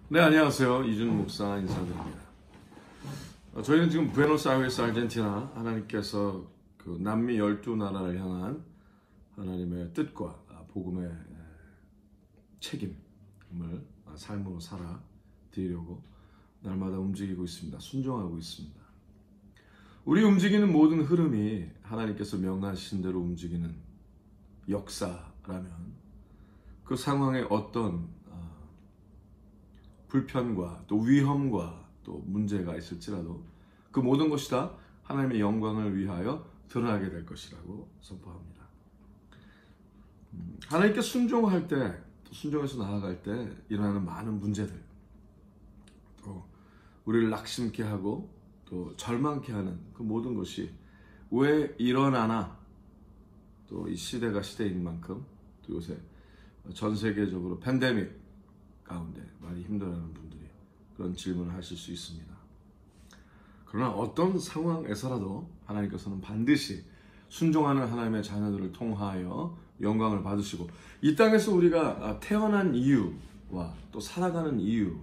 네, 안녕하세요. 이준 목사 인사드립니다. 저희는 지금 부에노스아이레스 아르헨티나 하나님께서 그 남미 12나라를 향한 하나님의 뜻과 복음의 책임을 삶으로 살아 드리려고 날마다 움직이고 있습니다. 순종하고 있습니다. 우리 움직이는 모든 흐름이 하나님께서 명하신 대로 움직이는 역사라면 그 상황에 어떤 불편과 또 위험과 또 문제가 있을지라도 그 모든 것이 다 하나님의 영광을 위하여 드러나게 될 것이라고 선포합니다. 하나님께 순종할 때, 또 순종해서 나아갈 때 일어나는 많은 문제들, 또 우리를 낙심케 하고 또 절망케 하는 그 모든 것이 왜 일어나나, 또 이 시대가 시대인 만큼 또 요새 전 세계적으로 팬데믹 가운데 많이 힘들어하는 분들이 그런 질문을 하실 수 있습니다. 그러나 어떤 상황에서라도 하나님께서는 반드시 순종하는 하나님의 자녀들을 통하여 영광을 받으시고, 이 땅에서 우리가 태어난 이유와 또 살아가는 이유,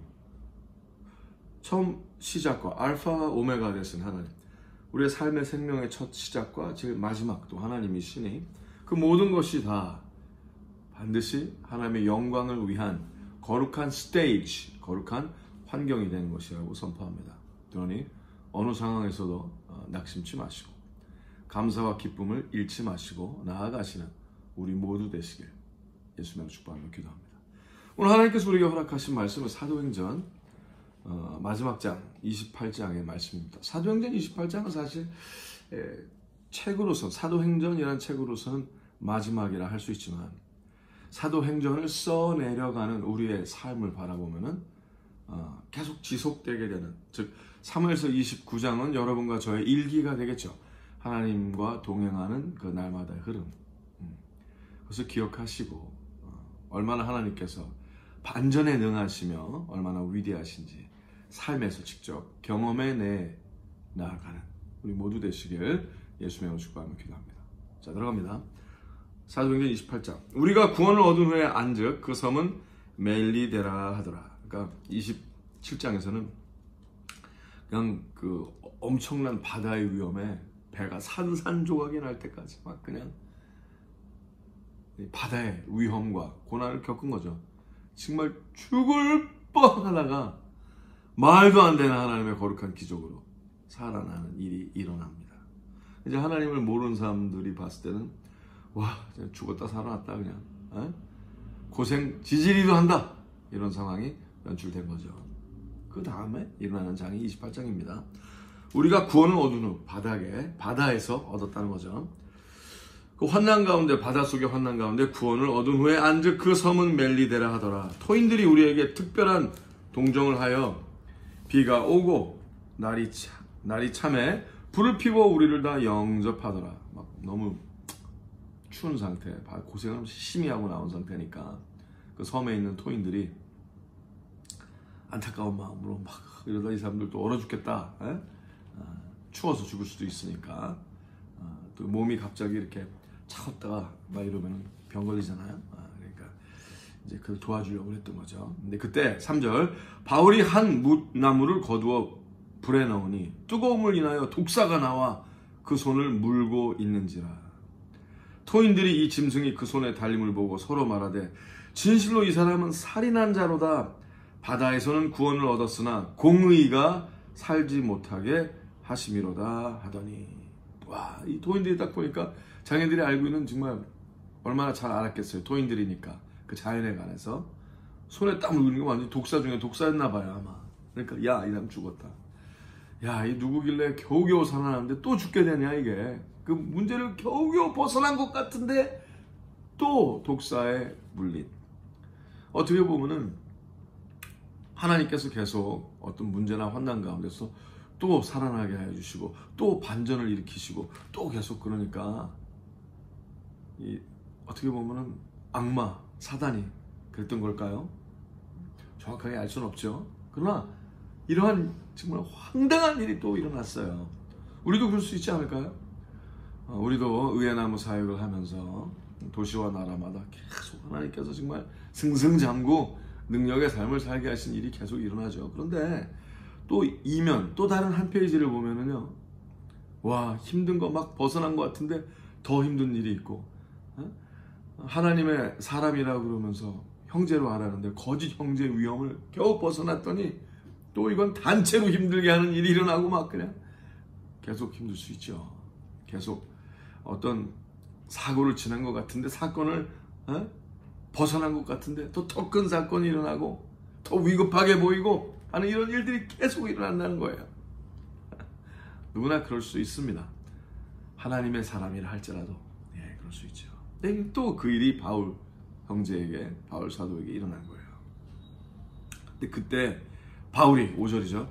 처음 시작과 알파 오메가 되신 하나님, 우리의 삶의 생명의 첫 시작과 제일 마지막도 하나님이시니 그 모든 것이 다 반드시 하나님의 영광을 위한 거룩한 스테이지, 거룩한 환경이 되는 것이라고 선포합니다. 그러니 어느 상황에서도 낙심치 마시고 감사와 기쁨을 잃지 마시고 나아가시는 우리 모두 되시길 예수님의 축복하며 기도합니다. 오늘 하나님께서 우리에게 허락하신 말씀은 사도행전 마지막 장 28장의 말씀입니다. 사도행전 28장은 사실 책으로서, 사도행전이라는 책으로서는 마지막이라 할 수 있지만 사도행전을 써내려가는 우리의 삶을 바라보면은 계속 지속되게 되는, 즉 사무엘서 29장은 여러분과 저의 일기가 되겠죠. 하나님과 동행하는 그 날마다의 흐름. 그것을 기억하시고 얼마나 하나님께서 반전에 능하시며 얼마나 위대하신지 삶에서 직접 경험해내 나아가는 우리 모두 되시길 예수님의 축복하며 기도합니다. 자, 들어갑니다. 사도행전 28장. 우리가 구원을 얻은 후에 안즉 그 섬은 멜리데라 하더라. 그러니까 27장에서는 그냥 그 엄청난 바다의 위험에 배가 산산조각이 날 때까지 막 그냥 바다의 위험과 고난을 겪은 거죠. 정말 죽을 뻔하다가 말도 안 되는 하나님의 거룩한 기적으로 살아나는 일이 일어납니다. 이제 하나님을 모르는 사람들이 봤을 때는 와, 죽었다 살아났다 그냥 고생 지지리도 한다, 이런 상황이 연출된 거죠. 그 다음에 일어나는 장이 28장입니다. 우리가 구원을 얻은 후 바다에서 얻었다는 거죠. 그 환난 가운데, 바닷속의 환난 가운데 구원을 얻은 후에 안즉 그 섬은 멜리데라 하더라. 토인들이 우리에게 특별한 동정을 하여 비가 오고 날이 참에 불을 피워 우리를 다 영접하더라. 막 너무 추운 상태, 고생을 심히 하고 나온 상태니까 그 섬에 있는 토인들이 안타까운 마음으로 막 이러다 이 사람들도 얼어 죽겠다, 추워서 죽을 수도 있으니까, 또 몸이 갑자기 이렇게 차갑다가 막 이러면 병 걸리잖아요. 그러니까 이제 그걸 도와주려고 했던 거죠. 근데 그때 3절, 바울이 한 뭇나무를 거두어 불에 넣으니 뜨거움을 인하여 독사가 나와 그 손을 물고 있는지라. 토인들이 이 짐승이 그 손에 달림을 보고 서로 말하되 진실로 이 사람은 살인한 자로다. 바다에서는 구원을 얻었으나 공의가 살지 못하게 하심이로다 하더니. 와, 이 토인들이 딱 보니까 자기들이 알고 있는, 정말 얼마나 잘 알았겠어요. 토인들이니까 그 자연에 관해서 손에 딱 물는 거 완전 독사 중에 독사였나 봐요 아마. 그러니까 야, 이 사람 죽었다. 야, 이 누구길래 겨우겨우 살아났는데 또 죽게 되냐, 이게. 그 문제를 겨우겨우 벗어난 것 같은데 또 독사에 물린. 어떻게 보면은 하나님께서 계속 어떤 문제나 환난 가운데서 또 살아나게 해주시고 또 반전을 일으키시고 또 계속, 그러니까 어떻게 보면은 악마, 사단이 그랬던 걸까요? 정확하게 알 수는 없죠. 그러나 이러한 정말 황당한 일이 또 일어났어요. 우리도 그럴 수 있지 않을까요? 우리도 의회나무 사역을 하면서 도시와 나라마다 계속 하나님께서 정말 승승장구 능력의 삶을 살게 하신 일이 계속 일어나죠. 그런데 또 이면, 또 다른 한 페이지를 보면은요, 와, 힘든 거 막 벗어난 것 같은데 더 힘든 일이 있고, 하나님의 사람이라고 그러면서 형제로 하라는데 거짓 형제 위험을 겨우 벗어났더니 또 이건 단체로 힘들게 하는 일이 일어나고 막 그냥 계속 힘들 수 있죠. 계속 어떤 사고를 지난 것 같은데 사건을 벗어난 것 같은데 또 더 큰 사건이 일어나고 더 위급하게 보이고 하는 이런 일들이 계속 일어난다는 거예요. 누구나 그럴 수 있습니다. 하나님의 사람이라 할지라도 그럴 수 있죠. 또 그 일이 바울 형제에게, 바울 사도에게 일어난 거예요. 근데 그때 바울이, 5절이죠.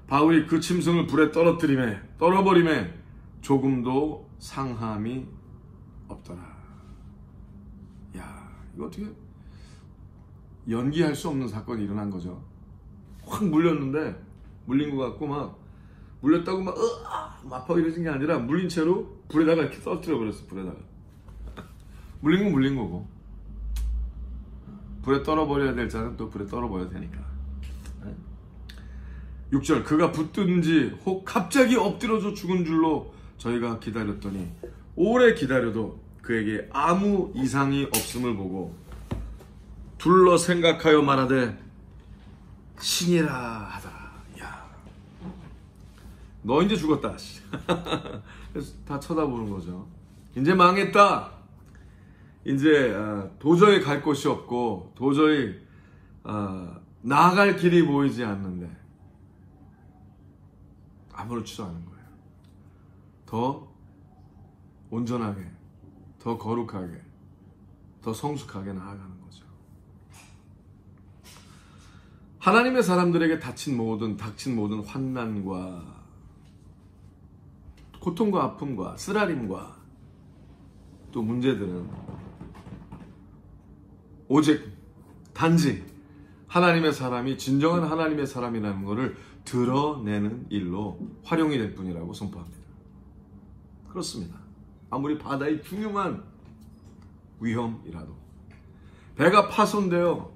바울이 그 짐승을 불에 떨어버림에 조금도 상함이 없더라. 야, 이거 어떻게 연기할 수 없는 사건이 일어난 거죠. 확 물렸는데, 물린 것 같고 막 물렸다고 막 아파고 이러진 게 아니라 물린 채로 불에다가 이렇게 떨어뜨려 버렸어. 불에다가 물린 건 물린 거고, 불에 떨어버려야 될 자는 또 불에 떨어버려야 되니까. 6절, 그가 붙든지 혹 갑자기 엎드려져 죽은 줄로 저희가 기다렸더니 오래 기다려도 그에게 아무 이상이 없음을 보고 둘러 생각하여 말하되 신이라 하더라. 야, 너 이제 죽었다. 그래서 다 쳐다보는 거죠. 이제 망했다. 이제 도저히 갈 곳이 없고 도저히 나아갈 길이 보이지 않는데 아무렇지도 않은 거예요. 더 온전하게, 더 거룩하게, 더 성숙하게 나아가는 거죠. 하나님의 사람들에게 닥친 모든 환난과 고통과 아픔과 쓰라림과 또 문제들은 오직 단지 하나님의 사람이 진정한 하나님의 사람이라는 것을 드러내는 일로 활용이 될 뿐이라고 선포합니다. 그렇습니다. 아무리 바다의 중요한 위험이라도, 배가 파손되어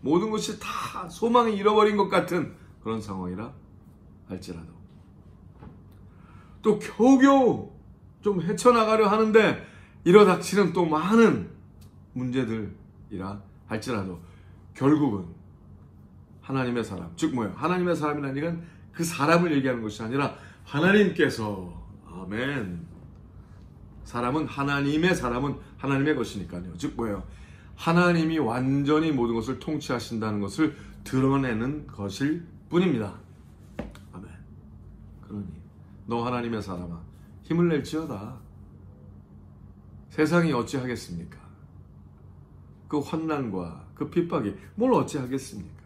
모든 것이 다 소망이 잃어버린 것 같은 그런 상황이라 할지라도, 또 겨우겨우 좀 헤쳐나가려 하는데 일어닥치는 또 많은 문제들이라 할지라도 결국은 하나님의 사람, 즉 뭐예요? 하나님의 사람이라는 얘기는 그 사람을 얘기하는 것이 아니라 하나님께서, 아멘, 사람은 하나님의 것이니까요. 즉 뭐예요? 하나님이 완전히 모든 것을 통치하신다는 것을 드러내는 것일 뿐입니다. 아멘. 그러니 너 하나님의 사람아, 힘을 낼지어다. 세상이 어찌하겠습니까? 그 환난과 그 핍박이 뭘 어찌하겠습니까?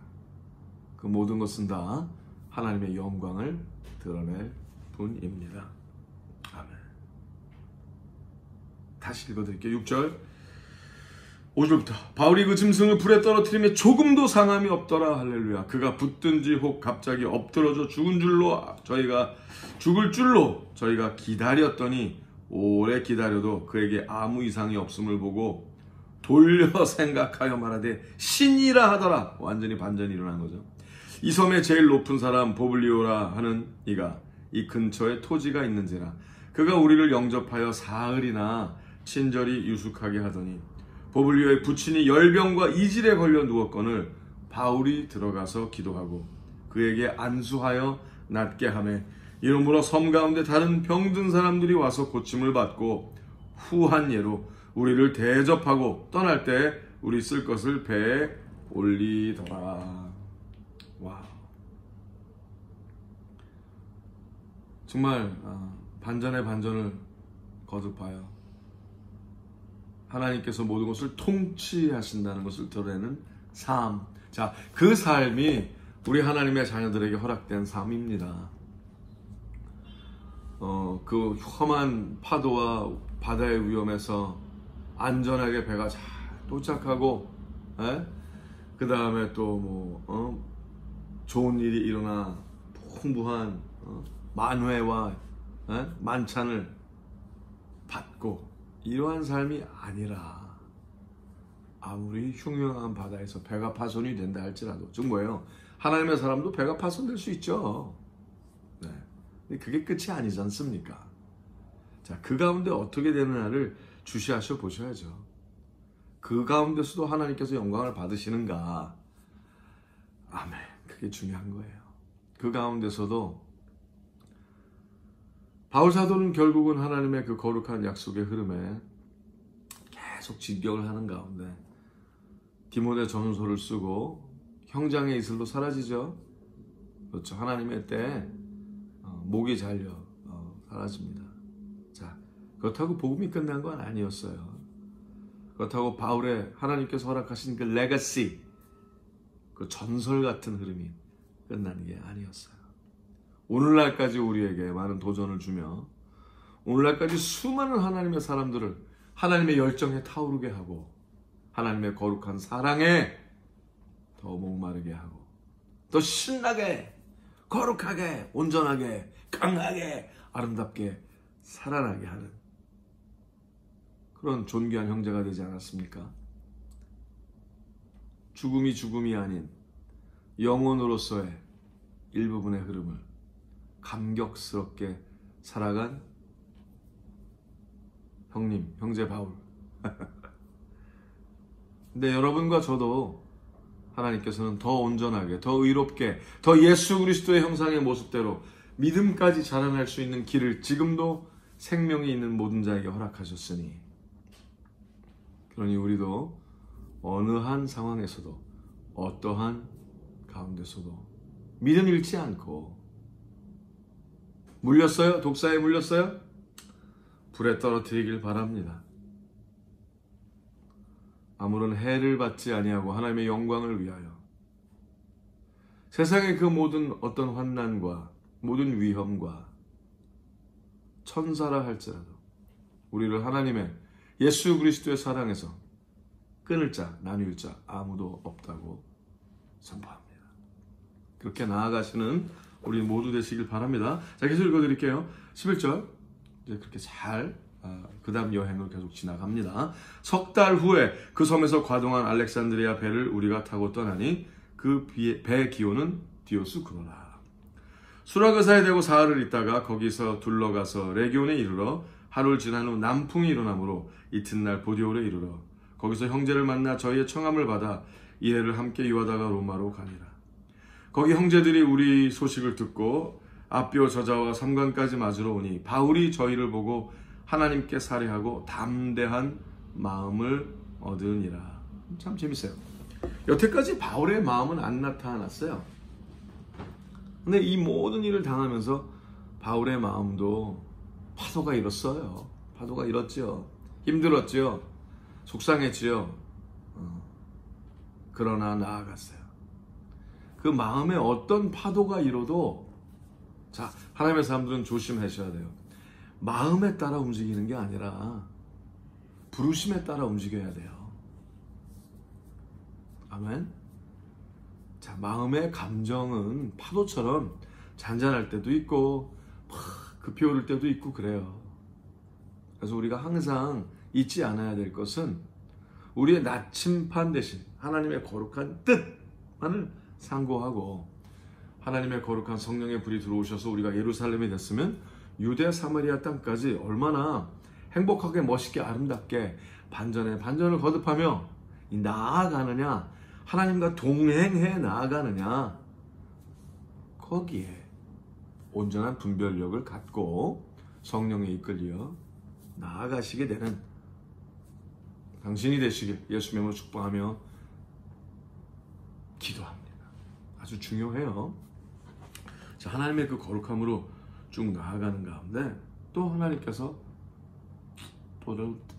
그 모든 것은 다 하나님의 영광을 드러낼 뿐입니다. 아멘. 다시 읽어드릴게요. 6절, 5절부터. 바울이 그 짐승을 불에 떨어뜨리며 조금도 상함이 없더라. 할렐루야. 그가 붙든지 혹 갑자기 엎드러져 죽을 줄로 저희가 기다렸더니 오래 기다려도 그에게 아무 이상이 없음을 보고 돌려 생각하여 말하되 신이라 하더라. 완전히 반전이 일어난 거죠. 이 섬의 제일 높은 사람 보블리오라 하는 이가 이 근처에 토지가 있는지라 그가 우리를 영접하여 사흘이나 친절히 유숙하게 하더니 보블리오의 부친이 열병과 이질에 걸려 누웠거늘 바울이 들어가서 기도하고 그에게 안수하여 낫게 하며 이러므로 섬 가운데 다른 병든 사람들이 와서 고침을 받고 후한 예로 우리를 대접하고 떠날 때 우리 쓸 것을 배에 올리더라. 와, 정말 반전의 반전을 거듭하여 하나님께서 모든 것을 통치하신다는 것을 드러내는 삶. 자, 그 삶이 우리 하나님의 자녀들에게 허락된 삶입니다. 그 험한 파도와 바다의 위험에서 안전하게 배가 잘 도착하고, 그 다음에 또 좋은 일이 일어나 풍부한 만회와 만찬을 받고 이러한 삶이 아니라 아무리 흉흉한 바다에서 배가 파손이 된다 할지라도, 즉 뭐예요? 하나님의 사람도 배가 파손될 수 있죠. 네. 근데 그게 끝이 아니지 않습니까? 자, 그 가운데 어떻게 되느냐를 주시하셔 보셔야죠. 그 가운데서도 하나님께서 영광을 받으시는가? 아멘. 그게 중요한 거예요. 그 가운데서도 바울 사도는 결국은 하나님의 그 거룩한 약속의 흐름에 계속 진격을 하는 가운데 디모데 전후서를 쓰고 형장의 이슬로 사라지죠. 그렇죠. 하나님의 때에 목이 잘려 사라집니다. 자, 그렇다고 복음이 끝난 건 아니었어요. 그렇다고 바울의 하나님께서 허락하신 그 레거시, 그 전설 같은 흐름이 끝나는 게 아니었어요. 오늘날까지 우리에게 많은 도전을 주며 오늘날까지 수많은 하나님의 사람들을 하나님의 열정에 타오르게 하고 하나님의 거룩한 사랑에 더 목마르게 하고 더 신나게, 거룩하게, 온전하게, 강하게, 아름답게 살아나게 하는 그런 존귀한 형제가 되지 않았습니까? 죽음이 죽음이 아닌 영혼으로서의 일부분의 흐름을 감격스럽게 살아간 형님, 형제 바울. 근데 여러분과 저도 하나님께서는 더 온전하게, 더 의롭게, 더 예수 그리스도의 형상의 모습대로 믿음까지 자라날 수 있는 길을 지금도 생명이 있는 모든 자에게 허락하셨으니, 그러니 우리도 어느 한 상황에서도 어떠한 가운데서도 믿음 잃지 않고, 물렸어요? 독사에 물렸어요? 불에 떨어뜨리길 바랍니다. 아무런 해를 받지 아니하고 하나님의 영광을 위하여 세상의 그 모든 어떤 환난과 모든 위험과 천사라 할지라도 우리를 하나님의 예수 그리스도의 사랑에서 끊을 자, 나눌 자 아무도 없다고 선포합니다. 그렇게 나아가시는 우리 모두 되시길 바랍니다. 자, 계속 읽어드릴게요. 11절 이제 그렇게 잘 그 다음 여행을 계속 지나갑니다. 석 달 후에 그 섬에서 과동한 알렉산드리아 배를 우리가 타고 떠나니 그 배의 기호는 디오스 그로라. 수라그사에 대고 사흘을 있다가 거기서 둘러가서 레기온에 이르러 하루를 지난 후 남풍이 일어나므로 이튿날 보디올에 이르러 거기서 형제를 만나 저희의 청함을 받아 이해를 함께 유하다가 로마로 가니라. 거기 형제들이 우리 소식을 듣고 아비오 저자와 삼관까지 맞으러 오니 바울이 저희를 보고 하나님께 살해하고 담대한 마음을 얻으니라. 참 재밌어요. 여태까지 바울의 마음은 안 나타났어요. 근데 이 모든 일을 당하면서 바울의 마음도 파도가 일었어요. 파도가 일었죠. 힘들었죠. 속상했죠. 그러나 나아갔어요. 그 마음에 어떤 파도가 일어도, 자, 하나님의 사람들은 조심하셔야 돼요. 마음에 따라 움직이는 게 아니라 부르심에 따라 움직여야 돼요. 아멘. 자, 마음의 감정은 파도처럼 잔잔할 때도 있고 막 급히 오를 때도 있고 그래요. 그래서 우리가 항상 잊지 않아야 될 것은 우리의 나침판 대신 하나님의 거룩한 뜻만을 상고하고, 하나님의 거룩한 성령의 불이 들어오셔서 우리가 예루살렘이 됐으면 유대 사마리아 땅까지 얼마나 행복하게 멋있게 아름답게 반전을 거듭하며 나아가느냐, 하나님과 동행해 나아가느냐, 거기에 온전한 분별력을 갖고 성령에 이끌려 나아가시게 되는 당신이 되시길 예수 이름으로 축복하며 기도합니다. 아주 중요해요. 자, 하나님의 그 거룩함으로 쭉 나아가는 가운데 또 하나님께서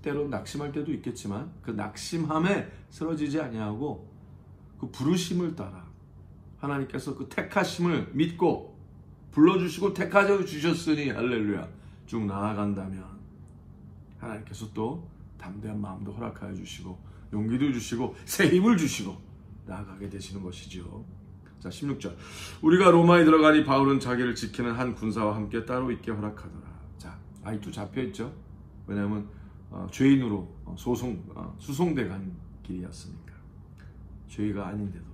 때로 낙심할 때도 있겠지만 그 낙심함에 쓰러지지 아니하고 그 부르심을 따라 하나님께서 그 택하심을 믿고 불러주시고 택하여 주셨으니 할렐루야 쭉 나아간다면 하나님께서 또 담대한 마음도 허락하여 주시고 용기도 주시고 새 힘을 주시고 나아가게 되시는 것이지요. 자, 16절. 우리가 로마에 들어가니 바울은 자기를 지키는 한 군사와 함께 따로 있게 허락하더라. 자, 아직도 잡혀있죠. 왜냐하면 죄인으로 수송돼 간 길이었습니까? 죄가 아닌데도.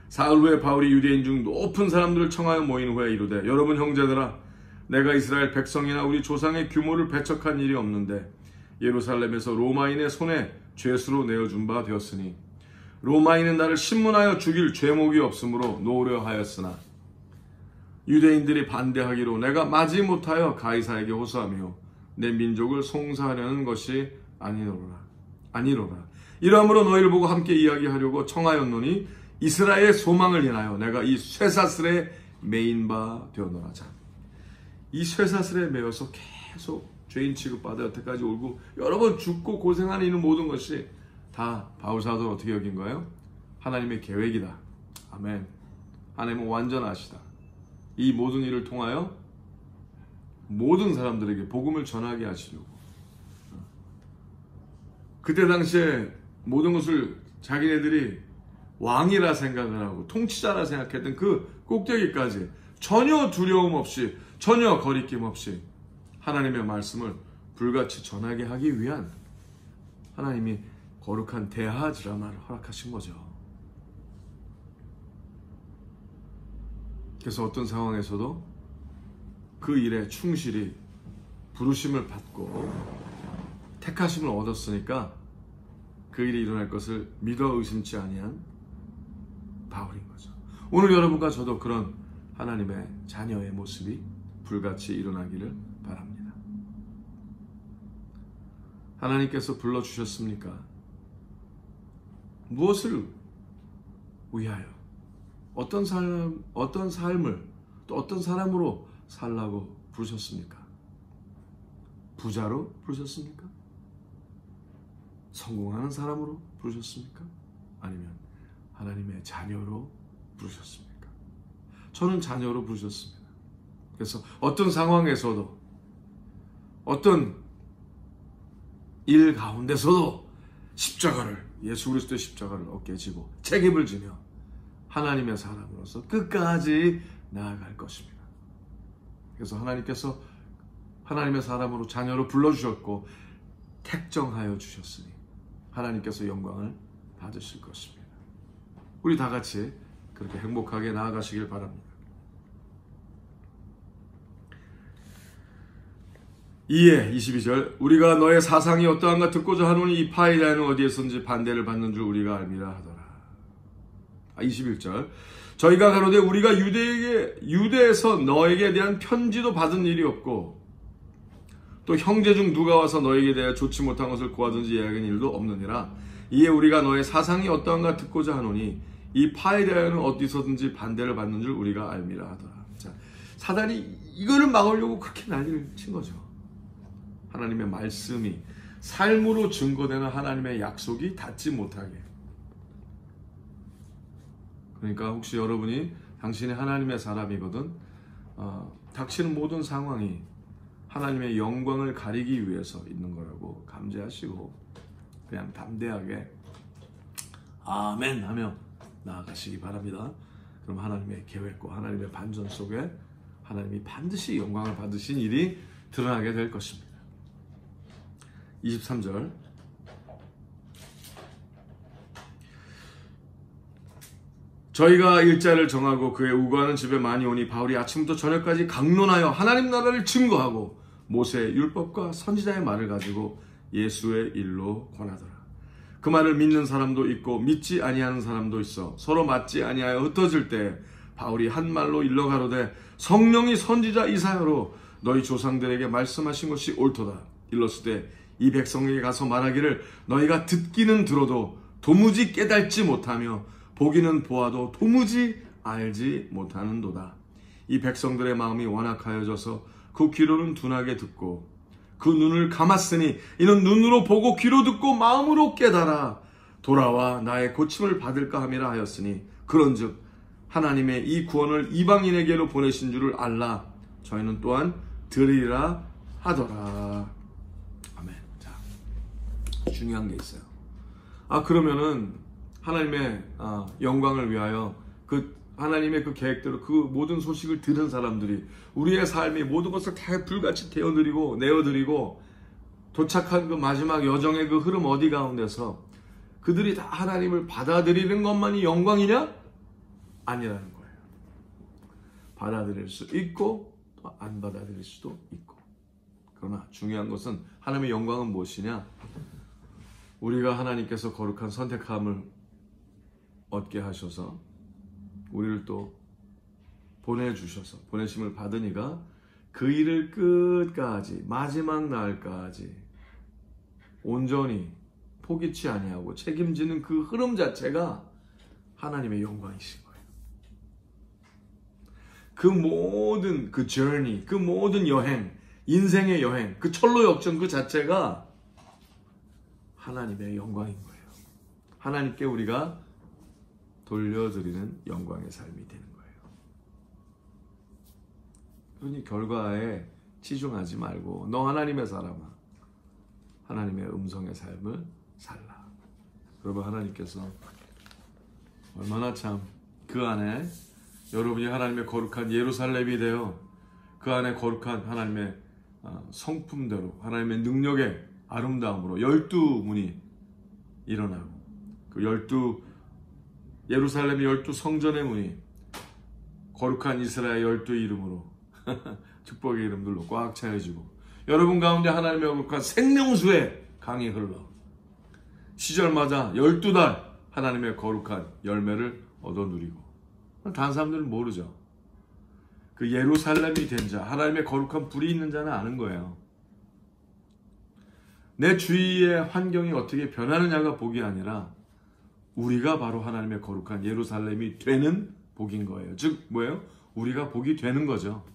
사흘 후에 바울이 유대인 중 높은 사람들을 청하여 모인 후에 이르되 여러분 형제들아 내가 이스라엘 백성이나 우리 조상의 규모를 배척한 일이 없는데 예루살렘에서 로마인의 손에 죄수로 내어준 바 되었으니 로마인은 나를 신문하여 죽일 죄목이 없으므로 놓으려 하였으나 유대인들이 반대하기로 내가 마지 못하여 가이사에게 호소하며 내 민족을 송사하려는 것이 아니로라. 이러므로 너희를 보고 함께 이야기하려고 청하였노니 이스라엘의 소망을 인하여 내가 이 쇠사슬에 매인 바 되었노라. 자, 이 쇠사슬에 매여서 계속 죄인 취급받아 여태까지 울고 여러 번 죽고 고생하는 이 모든 것이 다 바울 사도는 어떻게 여긴 거예요? 하나님의 계획이다. 아멘. 하나님은 완전하시다. 이 모든 일을 통하여 모든 사람들에게 복음을 전하게 하시려고. 그때 당시에 모든 것을 자기네들이 왕이라 생각을 하고 통치자라 생각했던 그 꼭대기까지 전혀 두려움 없이 전혀 거리낌 없이 하나님의 말씀을 불같이 전하게 하기 위한 하나님이 거룩한 대하 드라마를 허락하신 거죠. 그래서 어떤 상황에서도 그 일에 충실히 부르심을 받고 택하심을 얻었으니까 그 일이 일어날 것을 믿어 의심치 아니한 바울인 거죠. 오늘 여러분과 저도 그런 하나님의 자녀의 모습이 불같이 일어나기를 바랍니다. 하나님께서 불러주셨습니까? 무엇을 위하여? 어떤 삶을 또 어떤 사람으로 살라고 부르셨습니까? 부자로 부르셨습니까? 성공하는 사람으로 부르셨습니까? 아니면 하나님의 자녀로 부르셨습니까? 저는 자녀로 부르셨습니다. 그래서 어떤 상황에서도 어떤 일 가운데서도 십자가를 예수 그리스도의 십자가를 어깨에 지고 책임을 지며 하나님의 사람으로서 끝까지 나아갈 것입니다. 그래서 하나님께서 하나님의 사람으로 자녀로 불러주셨고 택정하여 주셨으니 하나님께서 영광을 받으실 것입니다. 우리 다 같이 그렇게 행복하게 나아가시길 바랍니다. 이에 22절 우리가 너의 사상이 어떠한가 듣고자 하노니 이 파에 대하여는 어디에선지 반대를 받는 줄 우리가 알미라 하더라. 21절 저희가 가로되 우리가 유대에서 너에게 대한 편지도 받은 일이 없고 또 형제 중 누가 와서 너에게 대하여 좋지 못한 것을 고하든지 이야기한 일도 없느니라. 이에 우리가 너의 사상이 어떠한가 듣고자 하노니 이 파에 대하여는 어디서든지 반대를 받는 줄 우리가 알미라 하더라. 자, 사단이 이거를 막으려고 그렇게 난리를 친 거죠. 하나님의 말씀이 삶으로 증거되는 하나님의 약속이 닿지 못하게. 그러니까 혹시 여러분이 당신이 하나님의 사람이거든 닥치는 모든 상황이 하나님의 영광을 가리기 위해서 있는 거라고 감지하시고 그냥 담대하게 아멘 하며 나아가시기 바랍니다. 그럼 하나님의 계획과 하나님의 반전 속에 하나님이 반드시 영광을 받으신 일이 드러나게 될 것입니다. 23절 저희가 일자를 정하고 그의 우거하는 집에 많이 오니 바울이 아침부터 저녁까지 강론하여 하나님 나라를 증거하고 모세의 율법과 선지자의 말을 가지고 예수의 일로 권하더라. 그 말을 믿는 사람도 있고 믿지 아니하는 사람도 있어 서로 맞지 아니하여 흩어질 때 바울이 한 말로 일러 가로되 성령이 선지자 이사야로 너희 조상들에게 말씀하신 것이 옳도다. 일렀을 때 이 백성에게 가서 말하기를 너희가 듣기는 들어도 도무지 깨달지 못하며 보기는 보아도 도무지 알지 못하는도다. 이 백성들의 마음이 완악하여져서 그 귀로는 둔하게 듣고 그 눈을 감았으니 이는 눈으로 보고 귀로 듣고 마음으로 깨달아 돌아와 나의 고침을 받을까 함이라 하였으니 그런즉 하나님의 이 구원을 이방인에게로 보내신 줄을 알라 저희는 또한 들으리라 하더라. 아멘. 자, 중요한 게 있어요. 그러면은 하나님의 영광을 위하여 그 하나님의 그 계획대로 그 모든 소식을 들은 사람들이 우리의 삶이 모든 것을 다 불같이 내어드리고 도착한 그 마지막 여정의 그 흐름 어디 가운데서 그들이 다 하나님을 받아들이는 것만이 영광이냐? 아니라는 거예요. 받아들일 수 있고 또 안 받아들일 수도 있고. 그러나 중요한 것은 하나님의 영광은 무엇이냐? 우리가 하나님께서 거룩한 선택함을 얻게 하셔서 우리를 또 보내주셔서 보내심을 받으니까 그 일을 끝까지 마지막 날까지 온전히 포기치 아니하고 책임지는 그 흐름 자체가 하나님의 영광이신 거예요. 그 모든 그 journey, 그 모든 여행, 인생의 여행, 그 철로 역정 그 자체가 하나님의 영광인 거예요. 하나님께 우리가 돌려드리는 영광의 삶이 되는 거예요. 그러니 결과에 치중하지 말고 너 하나님의 사람아, 하나님의 음성의 삶을 살라. 여러분, 하나님께서 얼마나 참 그 안에 여러분이 하나님의 거룩한 예루살렘이 되어 그 안에 거룩한 하나님의 성품대로 하나님의 능력의 아름다움으로 12문이 일어나고 그 예루살렘의 12성전의 문이 거룩한 이스라엘 12 이름으로 축복의 이름들로 꽉 차여지고 여러분 가운데 하나님의 거룩한 생명수의 강이 흘러 시절마다 12달 하나님의 거룩한 열매를 얻어 누리고 다른 사람들은 모르죠. 그 예루살렘이 된 자, 하나님의 거룩한 불이 있는 자는 아는 거예요. 내 주위의 환경이 어떻게 변하느냐가 복이 아니라 우리가 바로 하나님의 거룩한 예루살렘이 되는 복인 거예요. 즉 뭐예요? 우리가 복이 되는 거죠.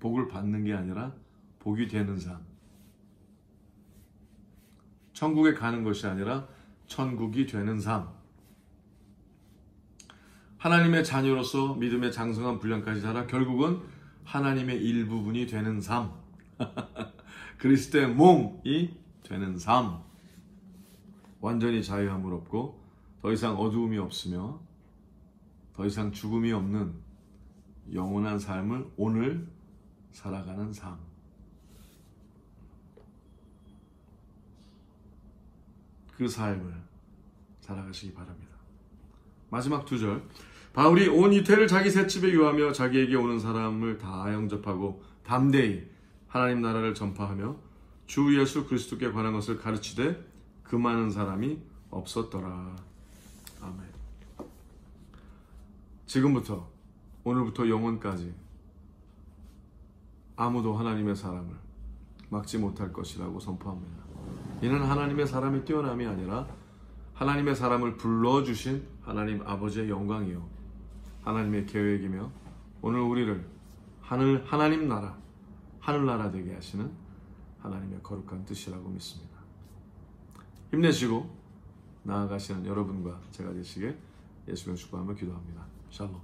복을 받는 게 아니라 복이 되는 삶. 천국에 가는 것이 아니라 천국이 되는 삶. 하나님의 자녀로서 믿음의 장성한 분량까지 자라 결국은 하나님의 일부분이 되는 삶. 그리스도의 몸이 되는 삶. 완전히 자유함을 얻고 더 이상 어두움이 없으며 더 이상 죽음이 없는 영원한 삶을 오늘 살아가는 삶. 그 삶을 살아가시기 바랍니다. 마지막 2절. 바울이 온 이태를 자기 셋집에 유하며 자기에게 오는 사람을 다 영접하고 담대히 하나님 나라를 전파하며 주 예수 그리스도께 관한 것을 가르치되 그 많은 사람이 없었더라. 아멘. 지금부터 오늘부터 영원까지 아무도 하나님의 사람을 막지 못할 것이라고 선포합니다. 이는 하나님의 사람의 뛰어남이 아니라 하나님의 사람을 불러주신 하나님 아버지의 영광이요 하나님의 계획이며 오늘 우리를 하나님 나라, 하늘나라 되게 하시는 하나님의 거룩한 뜻이라고 믿습니다. 힘내시고 나아가시는 여러분과 제가 되시길 예수님의 축복하며 기도합니다. 샬롬.